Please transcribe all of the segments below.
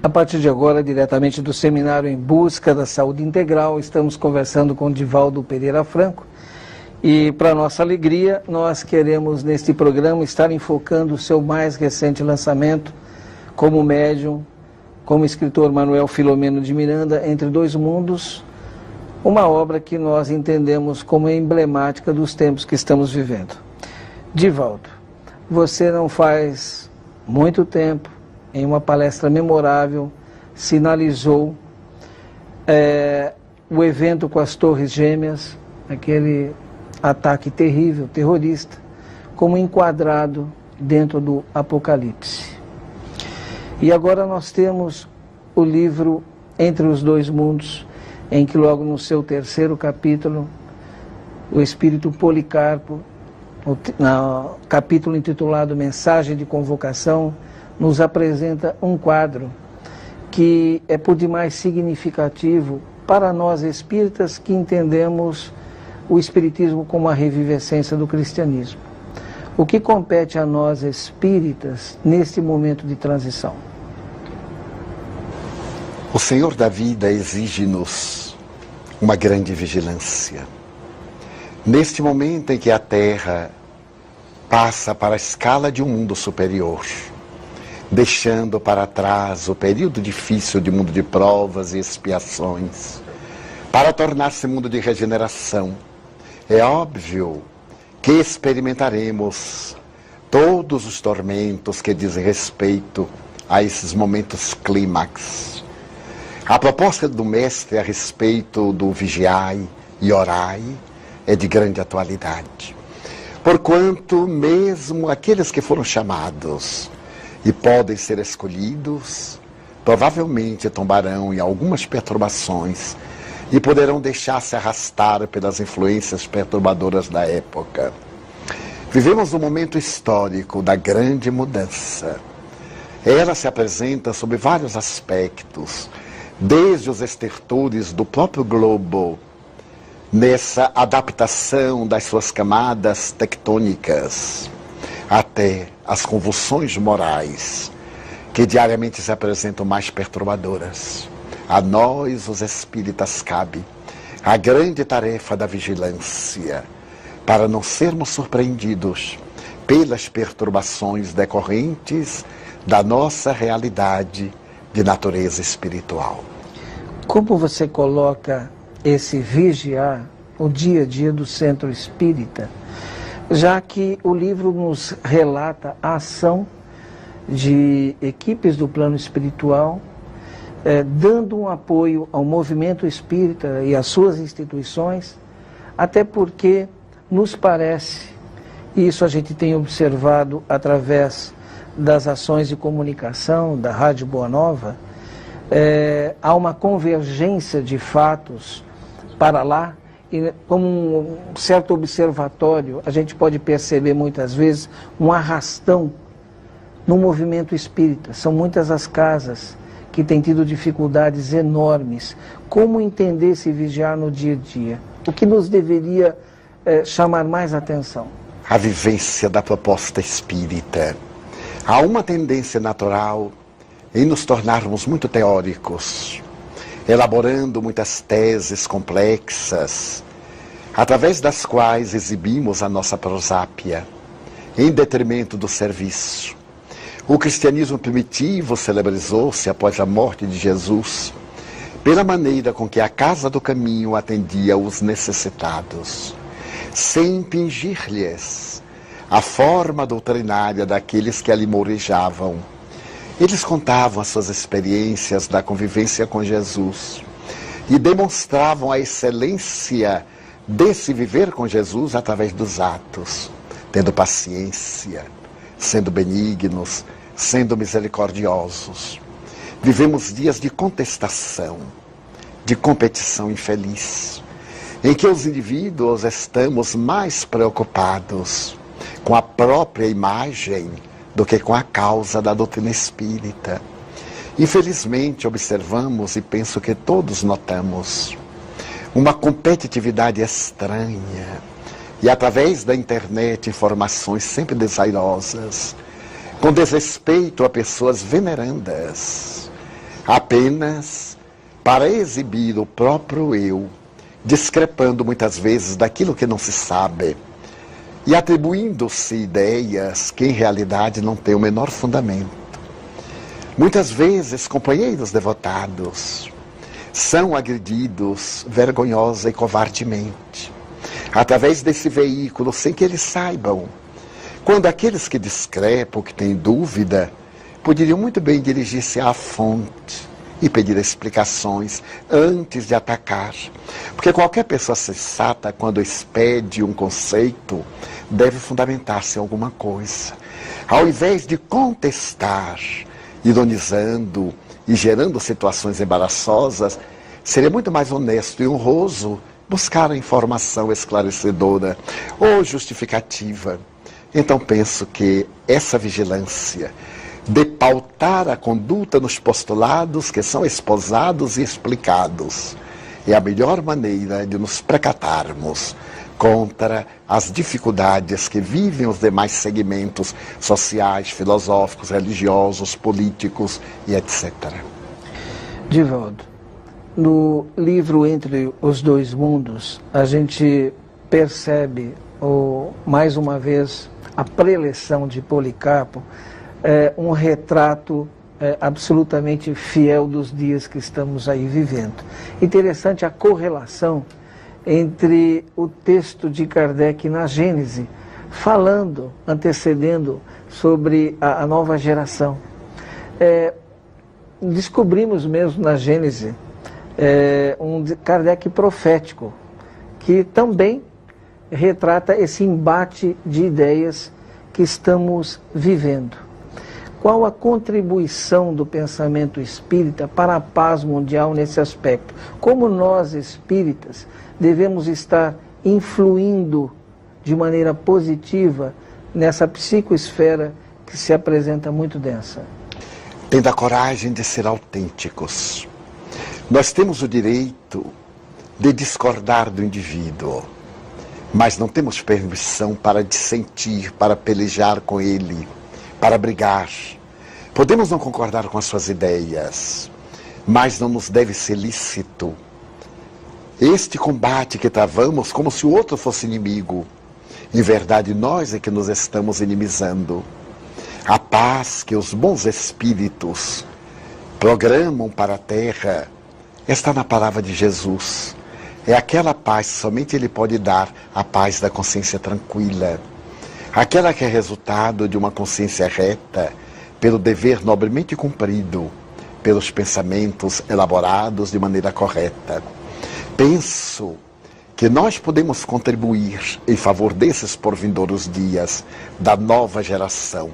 A partir de agora, diretamente do Seminário em Busca da Saúde Integral, estamos conversando com Divaldo Pereira Franco. E, para nossa alegria, nós queremos, neste programa, estar enfocando o seu mais recente lançamento como médium, como escritor Manuel Filomeno de Miranda, Entre Dois Mundos, uma obra que nós entendemos como emblemática dos tempos que estamos vivendo. Divaldo, você não faz muito tempo, em uma palestra memorável, sinalizou o evento com as Torres Gêmeas, aquele ataque terrível, terrorista, como enquadrado dentro do Apocalipse. E agora nós temos o livro Entre os Dois Mundos, em que logo no seu terceiro capítulo, o espírito Policarpo, no capítulo intitulado Mensagem de Convocação, nos apresenta um quadro que é por demais significativo para nós espíritas que entendemos o espiritismo como a revivescência do cristianismo. O que compete a nós espíritas neste momento de transição? O Senhor da vida exige-nos uma grande vigilância. Neste momento em que a Terra passa para a escala de um mundo superior, deixando para trás o período difícil de mundo de provas e expiações, para tornar-se mundo de regeneração, é óbvio que experimentaremos todos os tormentos que dizem respeito a esses momentos clímax. A proposta do Mestre a respeito do vigiai e orai é de grande atualidade, porquanto mesmo aqueles que foram chamados e podem ser escolhidos, provavelmente tombarão em algumas perturbações e poderão deixar-se arrastar pelas influências perturbadoras da época. Vivemos um momento histórico da grande mudança. Ela se apresenta sob vários aspectos, desde os estertores do próprio globo, nessa adaptação das suas camadas tectônicas, até as convulsões morais, que diariamente se apresentam mais perturbadoras. A nós, os espíritas, cabe a grande tarefa da vigilância, para não sermos surpreendidos pelas perturbações decorrentes da nossa realidade de natureza espiritual. Como você coloca esse vigiar, o dia a dia do Centro Espírita, já que o livro nos relata a ação de equipes do plano espiritual, dando um apoio ao movimento espírita e às suas instituições, até porque nos parece, e isso a gente tem observado através das ações de comunicação da Rádio Boa Nova, há uma convergência de fatos para lá, e como um certo observatório, a gente pode perceber muitas vezes um arrastão no movimento espírita. São muitas as casas que têm tido dificuldades enormes. Como entender esse vigiar no dia a dia? O que nos deveria chamar mais atenção? A vivência da proposta espírita. Há uma tendência natural em nos tornarmos muito teóricos, elaborando muitas teses complexas, através das quais exibimos a nossa prosápia, em detrimento do serviço. O cristianismo primitivo celebrizou-se após a morte de Jesus, pela maneira com que a Casa do Caminho atendia os necessitados, sem impingir-lhes a forma doutrinária daqueles que ali mourejavam. Eles contavam as suas experiências da convivência com Jesus e demonstravam a excelência desse viver com Jesus através dos atos, tendo paciência, sendo benignos, sendo misericordiosos. Vivemos dias de contestação, de competição infeliz, em que os indivíduos estamos mais preocupados com a própria imagem do que com a causa da doutrina espírita. Infelizmente, observamos, e penso que todos notamos, uma competitividade estranha, e através da internet informações sempre desairosas, com desrespeito a pessoas venerandas, apenas para exibir o próprio eu, discrepando muitas vezes daquilo que não se sabe e atribuindo-se ideias que em realidade não têm o menor fundamento. Muitas vezes, companheiros devotados são agredidos vergonhosa e covardemente, através desse veículo, sem que eles saibam. Quando aqueles que discrepam, que têm dúvida, poderiam muito bem dirigir-se à fonte e pedir explicações antes de atacar. Porque qualquer pessoa sensata, quando expede um conceito, deve fundamentar-se em alguma coisa. Ao invés de contestar, ironizando e gerando situações embaraçosas, seria muito mais honesto e honroso buscar a informação esclarecedora ou justificativa. Então penso que essa vigilância de pautar a conduta nos postulados que são esposados e explicados é a melhor maneira de nos precatarmos contra as dificuldades que vivem os demais segmentos sociais, filosóficos, religiosos, políticos e etc. Divaldo, no livro Entre os Dois Mundos, a gente percebe, mais uma vez, a preleção de Policarpo, um retrato absolutamente fiel dos dias que estamos aí vivendo. Interessante a correlação entre o texto de Kardec na Gênese, falando, antecedendo sobre a nova geração. Descobrimos mesmo na Gênese um Kardec profético, que também retrata esse embate de ideias que estamos vivendo. Qual a contribuição do pensamento espírita para a paz mundial nesse aspecto? Como nós, espíritas, devemos estar influindo de maneira positiva nessa psicoesfera que se apresenta muito densa? Tendo a coragem de ser autênticos. Nós temos o direito de discordar do indivíduo, mas não temos permissão para dissentir, para pelejar com ele, para brigar. Podemos não concordar com as suas ideias, mas não nos deve ser lícito este combate que travamos como se o outro fosse inimigo. Em verdade, nós é que nos estamos inimizando. A paz que os bons espíritos programam para a terra está na palavra de Jesus. É aquela paz que somente Ele pode dar, a paz da consciência tranquila. Aquela que é resultado de uma consciência reta, pelo dever nobremente cumprido, pelos pensamentos elaborados de maneira correta. Penso que nós podemos contribuir em favor desses porvindouros dias, da nova geração,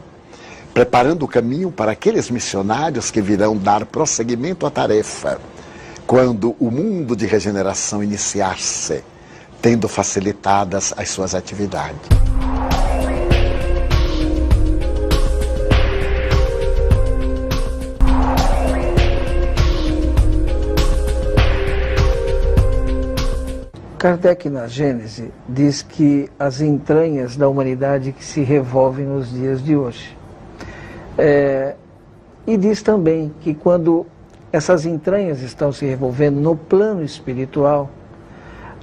preparando o caminho para aqueles missionários que virão dar prosseguimento à tarefa, quando o mundo de regeneração iniciar-se, tendo facilitadas as suas atividades. Kardec, na Gênese, diz que as entranhas da humanidade que se revolvem nos dias de hoje. E diz também que quando essas entranhas estão se revolvendo no plano espiritual,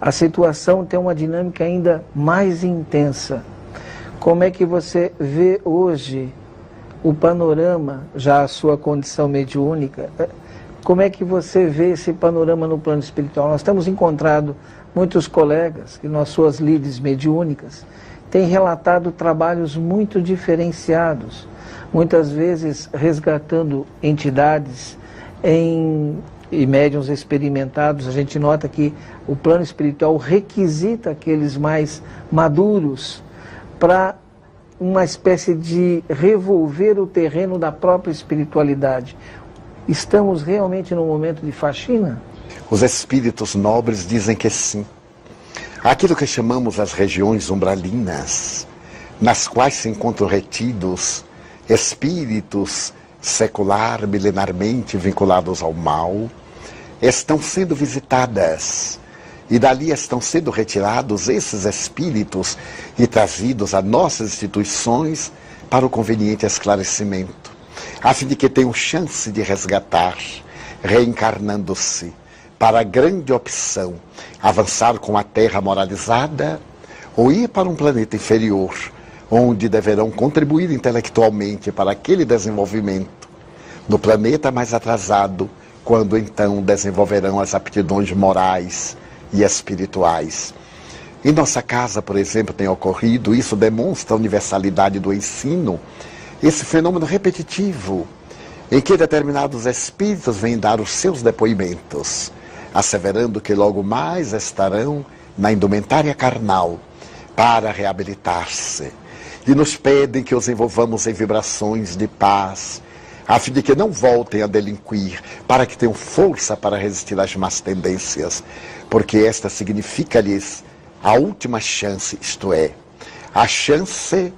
a situação tem uma dinâmica ainda mais intensa. Como é que você vê hoje o panorama, já a sua condição mediúnica, como é que você vê esse panorama no plano espiritual? Nós temos encontrado muitos colegas que nas suas lides mediúnicas têm relatado trabalhos muito diferenciados, muitas vezes resgatando entidades e médiuns experimentados. A gente nota que o plano espiritual requisita aqueles mais maduros para uma espécie de revolver o terreno da própria espiritualidade. Estamos realmente num momento de faxina? Os espíritos nobres dizem que sim. Aquilo que chamamos as regiões umbralinas, nas quais se encontram retidos espíritos secular, milenarmente vinculados ao mal, estão sendo visitadas. E dali estão sendo retirados esses espíritos e trazidos a nossas instituições para o conveniente esclarecimento, a fim de que tenham chance de resgatar reencarnando-se para a grande opção, avançar com a Terra moralizada ou ir para um planeta inferior, onde deverão contribuir intelectualmente para aquele desenvolvimento. No planeta mais atrasado, quando então desenvolverão as aptidões morais e espirituais. Em nossa casa, por exemplo, tem ocorrido, isso demonstra a universalidade do ensino, esse fenômeno repetitivo, em que determinados espíritos vêm dar os seus depoimentos, asseverando que logo mais estarão na indumentária carnal para reabilitar-se. E nos pedem que os envolvamos em vibrações de paz, a fim de que não voltem a delinquir, para que tenham força para resistir às más tendências, porque esta significa-lhes a última chance, isto é, a chance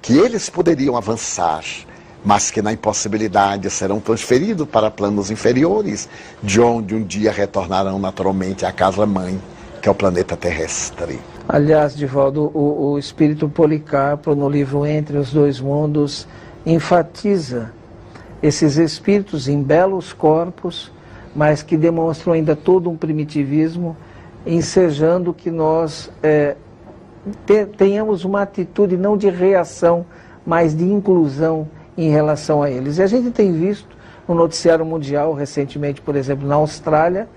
que eles poderiam avançar, mas que na impossibilidade serão transferidos para planos inferiores, de onde um dia retornarão naturalmente à casa-mãe, que é o planeta terrestre. Aliás, Divaldo, o espírito Policarpo, no livro Entre os Dois Mundos, enfatiza esses espíritos em belos corpos, mas que demonstram ainda todo um primitivismo, ensejando que nós tenhamos uma atitude não de reação, mas de inclusão em relação a eles. E a gente tem visto no noticiário mundial, recentemente, por exemplo, na Austrália,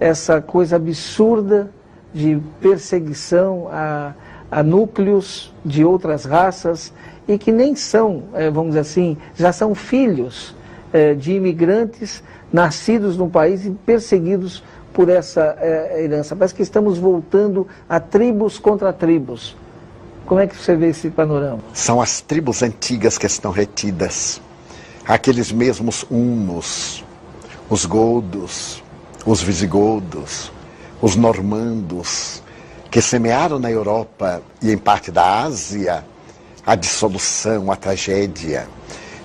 essa coisa absurda de perseguição a núcleos de outras raças e que nem são, vamos dizer assim, já são filhos de imigrantes nascidos no país e perseguidos por essa herança. Parece que estamos voltando a tribos contra tribos. Como é que você vê esse panorama? São as tribos antigas que estão retidas. Aqueles mesmos hunos, os godos, os visigodos, os normandos, que semearam na Europa e em parte da Ásia a dissolução, a tragédia.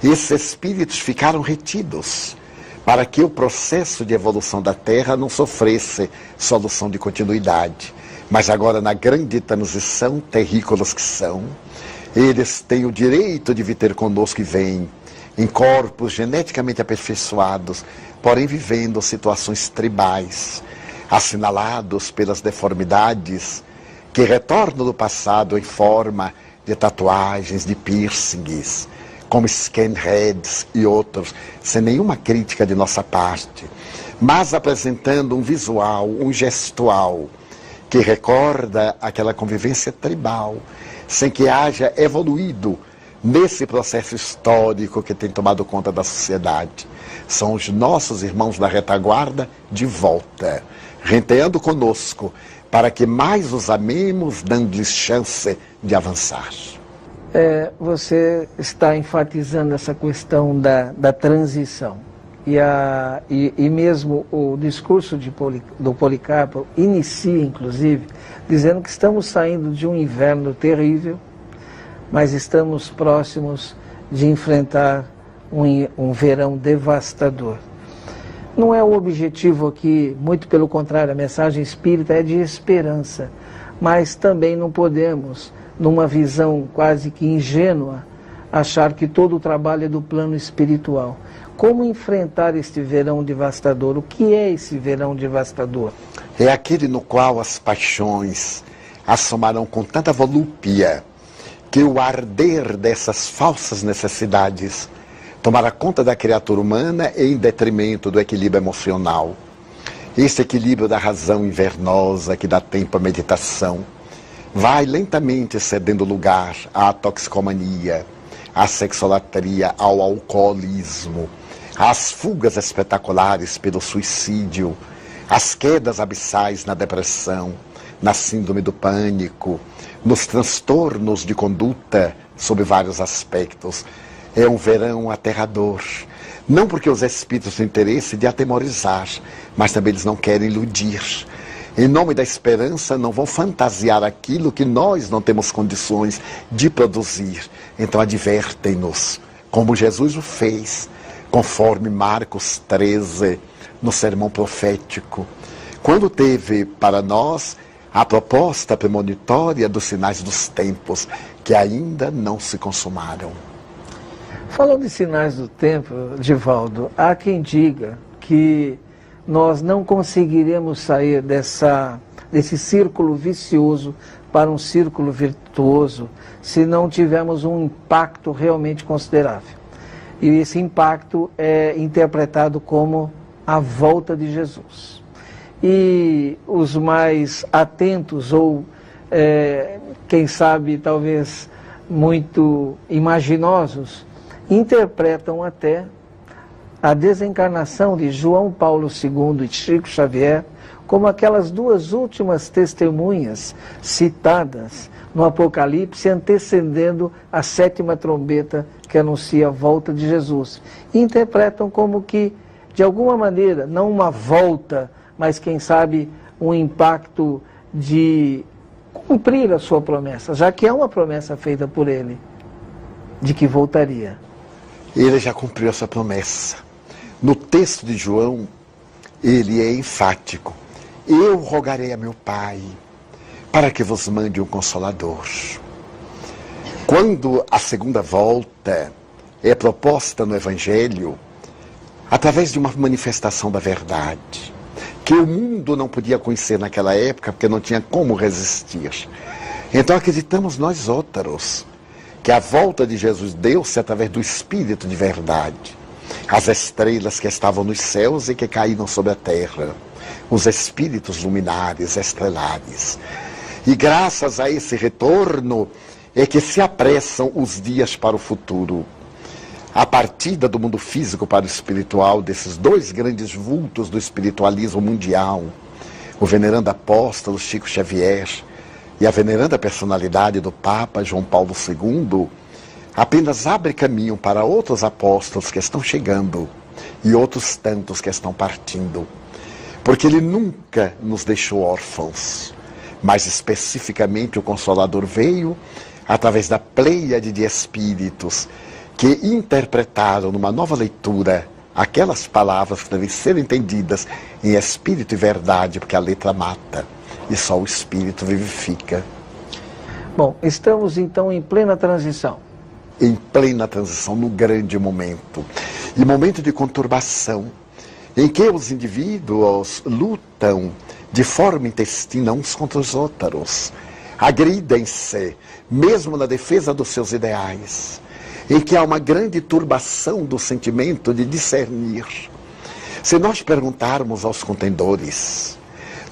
Esses espíritos ficaram retidos para que o processo de evolução da Terra não sofresse solução de continuidade. Mas agora, na grande transição, terrícolas que são, eles têm o direito de vir ter conosco e vêm em corpos geneticamente aperfeiçoados, porém vivendo situações tribais, assinalados pelas deformidades que retornam do passado em forma de tatuagens, de piercings, como skinheads e outros, sem nenhuma crítica de nossa parte, mas apresentando um visual, um gestual, que recorda aquela convivência tribal, sem que haja evoluído nesse processo histórico que tem tomado conta da sociedade. São os nossos irmãos da retaguarda de volta, renteando conosco, para que mais os amemos, dando-lhes chance de avançar. Você está enfatizando essa questão da transição. E mesmo o discurso do Policarpo inicia, inclusive, dizendo que estamos saindo de um inverno terrível, mas estamos próximos de enfrentar um verão devastador. Não é o objetivo aqui, muito pelo contrário, a mensagem espírita é de esperança, mas também não podemos, numa visão quase que ingênua, achar que todo o trabalho é do plano espiritual. Como enfrentar este verão devastador? O que é esse verão devastador? É aquele no qual as paixões assomarão com tanta volúpia que o arder dessas falsas necessidades tomará conta da criatura humana em detrimento do equilíbrio emocional. Esse equilíbrio da razão invernosa que dá tempo à meditação vai lentamente cedendo lugar à toxicomania, à sexolatria, ao alcoolismo, às fugas espetaculares pelo suicídio, às quedas abissais na depressão, na síndrome do pânico, nos transtornos de conduta sob vários aspectos. É um verão aterrador, não porque os espíritos têm interesse de atemorizar, mas também eles não querem iludir. Em nome da esperança, não vão fantasiar aquilo que nós não temos condições de produzir. Então advertem-nos, como Jesus o fez, conforme Marcos 13, no sermão profético, quando teve para nós a proposta premonitória dos sinais dos tempos, que ainda não se consumaram. Falando de sinais do tempo, Divaldo, há quem diga que nós não conseguiremos sair desse círculo vicioso para um círculo virtuoso se não tivermos um impacto realmente considerável. E esse impacto é interpretado como a volta de Jesus. E os mais atentos, ou quem sabe talvez muito imaginosos, interpretam até a desencarnação de João Paulo II e Chico Xavier como aquelas duas últimas testemunhas citadas no Apocalipse, antecedendo a 7ª trombeta que anuncia a volta de Jesus. Interpretam como que, de alguma maneira, não uma volta, mas quem sabe um impacto de cumprir a sua promessa, já que é uma promessa feita por ele, de que voltaria. Ele já cumpriu essa promessa. No texto de João, ele é enfático. Eu rogarei a meu Pai para que vos mande um Consolador. Quando a segunda volta é proposta no Evangelho, através de uma manifestação da verdade, que o mundo não podia conhecer naquela época, porque não tinha como resistir. Então acreditamos nós outros, que a volta de Jesus deu-se através do Espírito de verdade. As estrelas que estavam nos céus e que caíram sobre a terra, os espíritos luminares, estrelares. E graças a esse retorno é que se apressam os dias para o futuro. A partida do mundo físico para o espiritual, desses dois grandes vultos do espiritualismo mundial, o venerando apóstolo Chico Xavier e a veneranda personalidade do Papa João Paulo II, apenas abre caminho para outros apóstolos que estão chegando e outros tantos que estão partindo. Porque ele nunca nos deixou órfãos, mas especificamente o Consolador veio através da pleiade de espíritos que interpretaram numa nova leitura aquelas palavras que devem ser entendidas em espírito e verdade, porque a letra mata e só o espírito vivifica. Bom, estamos então em plena transição. Em plena transição, no grande momento. E momento de conturbação, em que os indivíduos lutam de forma intestina uns contra os outros, agridem-se, mesmo na defesa dos seus ideais, em que há uma grande turbação do sentimento de discernir. Se nós perguntarmos aos contendores,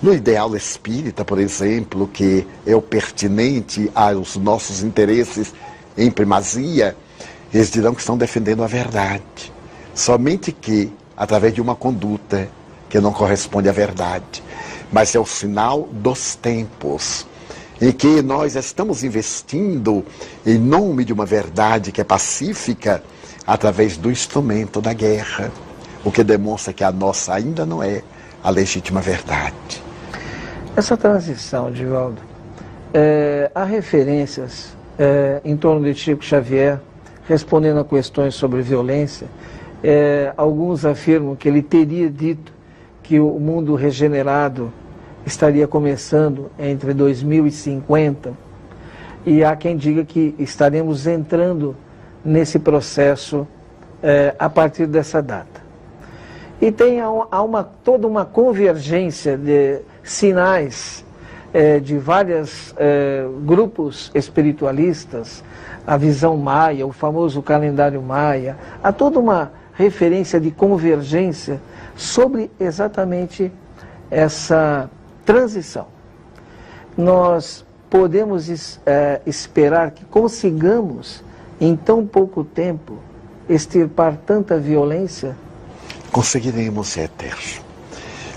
no ideal espírita, por exemplo, que é o pertinente aos nossos interesses em primazia, eles dirão que estão defendendo a verdade. Somente que, através de uma conduta que não corresponde à verdade, mas é o sinal dos tempos, em que nós estamos investindo em nome de uma verdade que é pacífica, através do instrumento da guerra, o que demonstra que a nossa ainda não é a legítima verdade. Essa transição, Divaldo, há referências em torno de Chico Xavier, respondendo a questões sobre violência. Alguns afirmam que ele teria dito que o mundo regenerado estaria começando entre 2050, e há quem diga que estaremos entrando nesse processo a partir dessa data. E há toda uma convergência de sinais de vários grupos espiritualistas, a visão maia, o famoso calendário maia, há toda uma referência de convergência sobre exatamente essa transição. Nós podemos esperar que consigamos, em tão pouco tempo, extirpar tanta violência? Conseguiremos, Éter.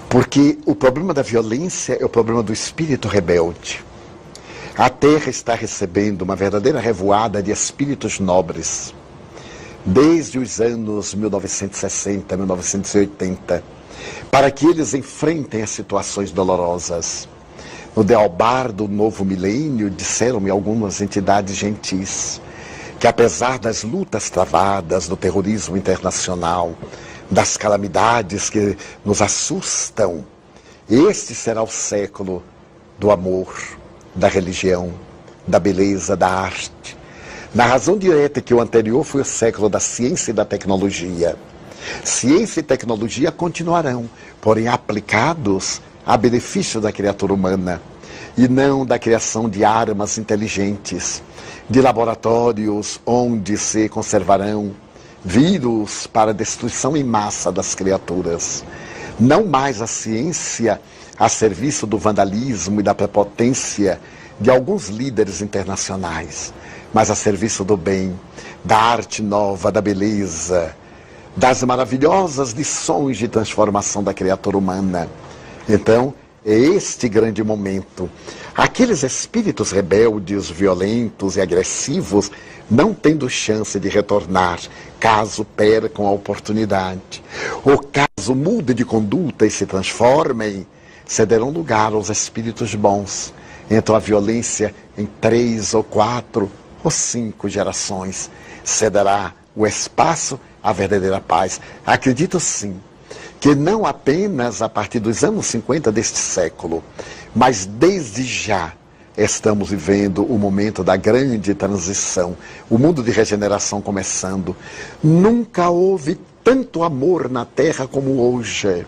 Porque o problema da violência é o problema do espírito rebelde. A Terra está recebendo uma verdadeira revoada de espíritos nobres, desde os anos 1960, 1980, para que eles enfrentem as situações dolorosas. No dealbar do novo milênio, disseram-me algumas entidades gentis que, apesar das lutas travadas, do terrorismo internacional, das calamidades que nos assustam, este será o século do amor, da religião, da beleza, da arte. Na razão direta que o anterior foi o século da ciência e da tecnologia. Ciência e tecnologia continuarão, porém aplicados a benefício da criatura humana, e não da criação de armas inteligentes, de laboratórios onde se conservarão vírus para a destruição em massa das criaturas. Não mais a ciência a serviço do vandalismo e da prepotência de alguns líderes internacionais, mas a serviço do bem, da arte nova, da beleza, das maravilhosas lições de transformação da criatura humana. Então, é este grande momento. Aqueles espíritos rebeldes, violentos e agressivos, não tendo chance de retornar, caso percam a oportunidade, ou caso mudem de conduta e se transformem, cederão lugar aos espíritos bons. Então a violência, em 3 ou 4 ou 5 gerações, cederá o espaço à verdadeira paz. Acredito sim que não apenas a partir dos anos 50 deste século, mas desde já estamos vivendo o momento da grande transição, o mundo de regeneração começando. Nunca houve tanto amor na Terra como hoje.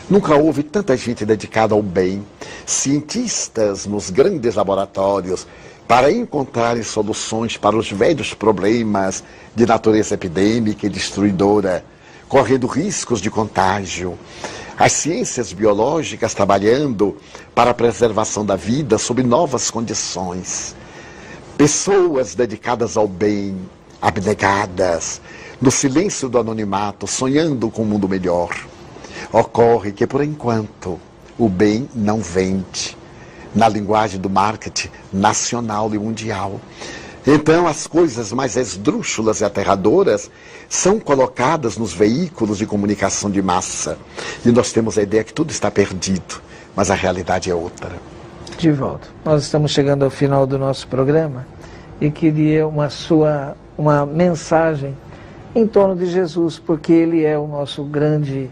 Nunca houve tanta gente dedicada ao bem, cientistas nos grandes laboratórios para encontrarem soluções para os velhos problemas de natureza epidêmica e destruidora, correndo riscos de contágio. As ciências biológicas trabalhando para a preservação da vida sob novas condições. Pessoas dedicadas ao bem, abnegadas, no silêncio do anonimato, sonhando com um mundo melhor. Ocorre que, por enquanto, o bem não vende, na linguagem do marketing nacional e mundial. Então, as coisas mais esdrúxulas e aterradoras são colocadas nos veículos de comunicação de massa. E nós temos a ideia que tudo está perdido, mas a realidade é outra. Divaldo, nós estamos chegando ao final do nosso programa e queria uma mensagem em torno de Jesus, porque ele é o nosso grande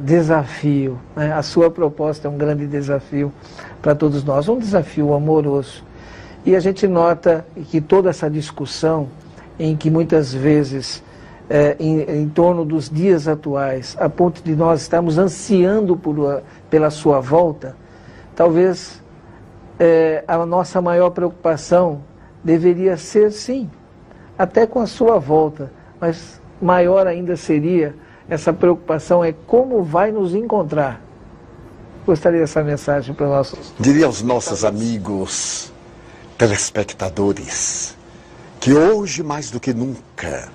desafio, né? A sua proposta é um grande desafio para todos nós, um desafio amoroso. E a gente nota que toda essa discussão, em que muitas vezes, em torno dos dias atuais, a ponto de nós estarmos ansiando pela sua volta, talvez a nossa maior preocupação deveria ser, sim, até com a sua volta, mas maior ainda seria essa preocupação é como vai nos encontrar. Gostaria dessa mensagem para nós. Diria aos nossos amigos telespectadores que hoje, mais do que nunca,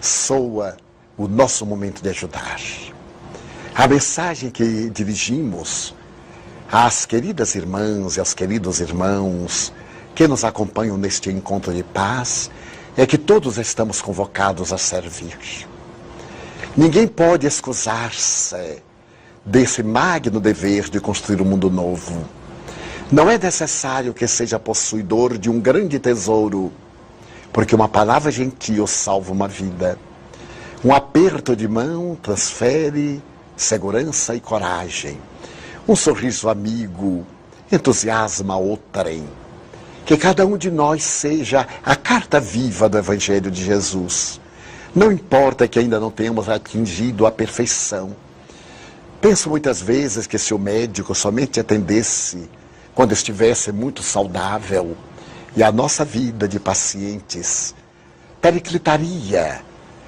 soa o nosso momento de ajudar. A mensagem que dirigimos às queridas irmãs e aos queridos irmãos que nos acompanham neste encontro de paz é que todos estamos convocados a servir. Ninguém pode excusar-se desse magno dever de construir um mundo novo. Não é necessário que seja possuidor de um grande tesouro, porque uma palavra gentil salva uma vida. Um aperto de mão transfere segurança e coragem. Um sorriso amigo entusiasma outrem. Que cada um de nós seja a carta viva do Evangelho de Jesus. Não importa que ainda não tenhamos atingido a perfeição. Penso muitas vezes que se o médico somente atendesse quando estivesse muito saudável, e a nossa vida de pacientes periclitaria,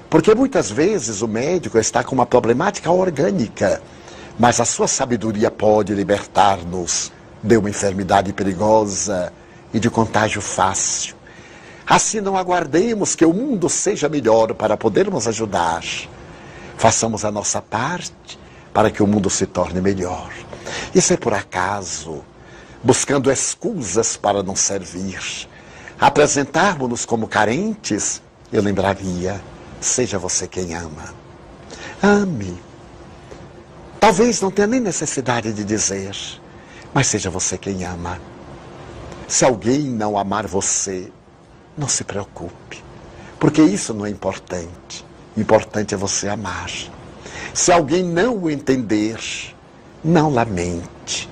porque muitas vezes o médico está com uma problemática orgânica, mas a sua sabedoria pode libertar-nos de uma enfermidade perigosa e de contágio fácil. Assim não aguardemos que o mundo seja melhor para podermos ajudar. Façamos a nossa parte para que o mundo se torne melhor. E se por acaso, buscando escusas para não servir, apresentarmos-nos como carentes, eu lembraria, seja você quem ama. Ame. Talvez não tenha nem necessidade de dizer, mas seja você quem ama. Se alguém não amar você, não se preocupe, porque isso não é importante. Importante é você amar. Se alguém não o entender, não lamente.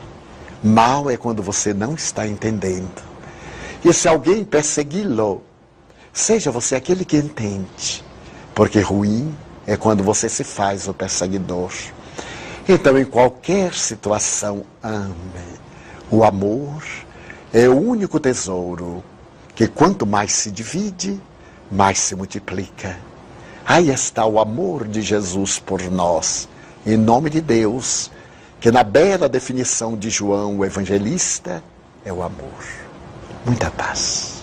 Mal é quando você não está entendendo. E se alguém persegui-lo, seja você aquele que entende, porque ruim é quando você se faz o perseguidor. Então, em qualquer situação, ame. O amor é o único tesouro que quanto mais se divide, mais se multiplica. Aí está o amor de Jesus por nós, em nome de Deus, que na bela definição de João, o evangelista, é o amor. Muita paz.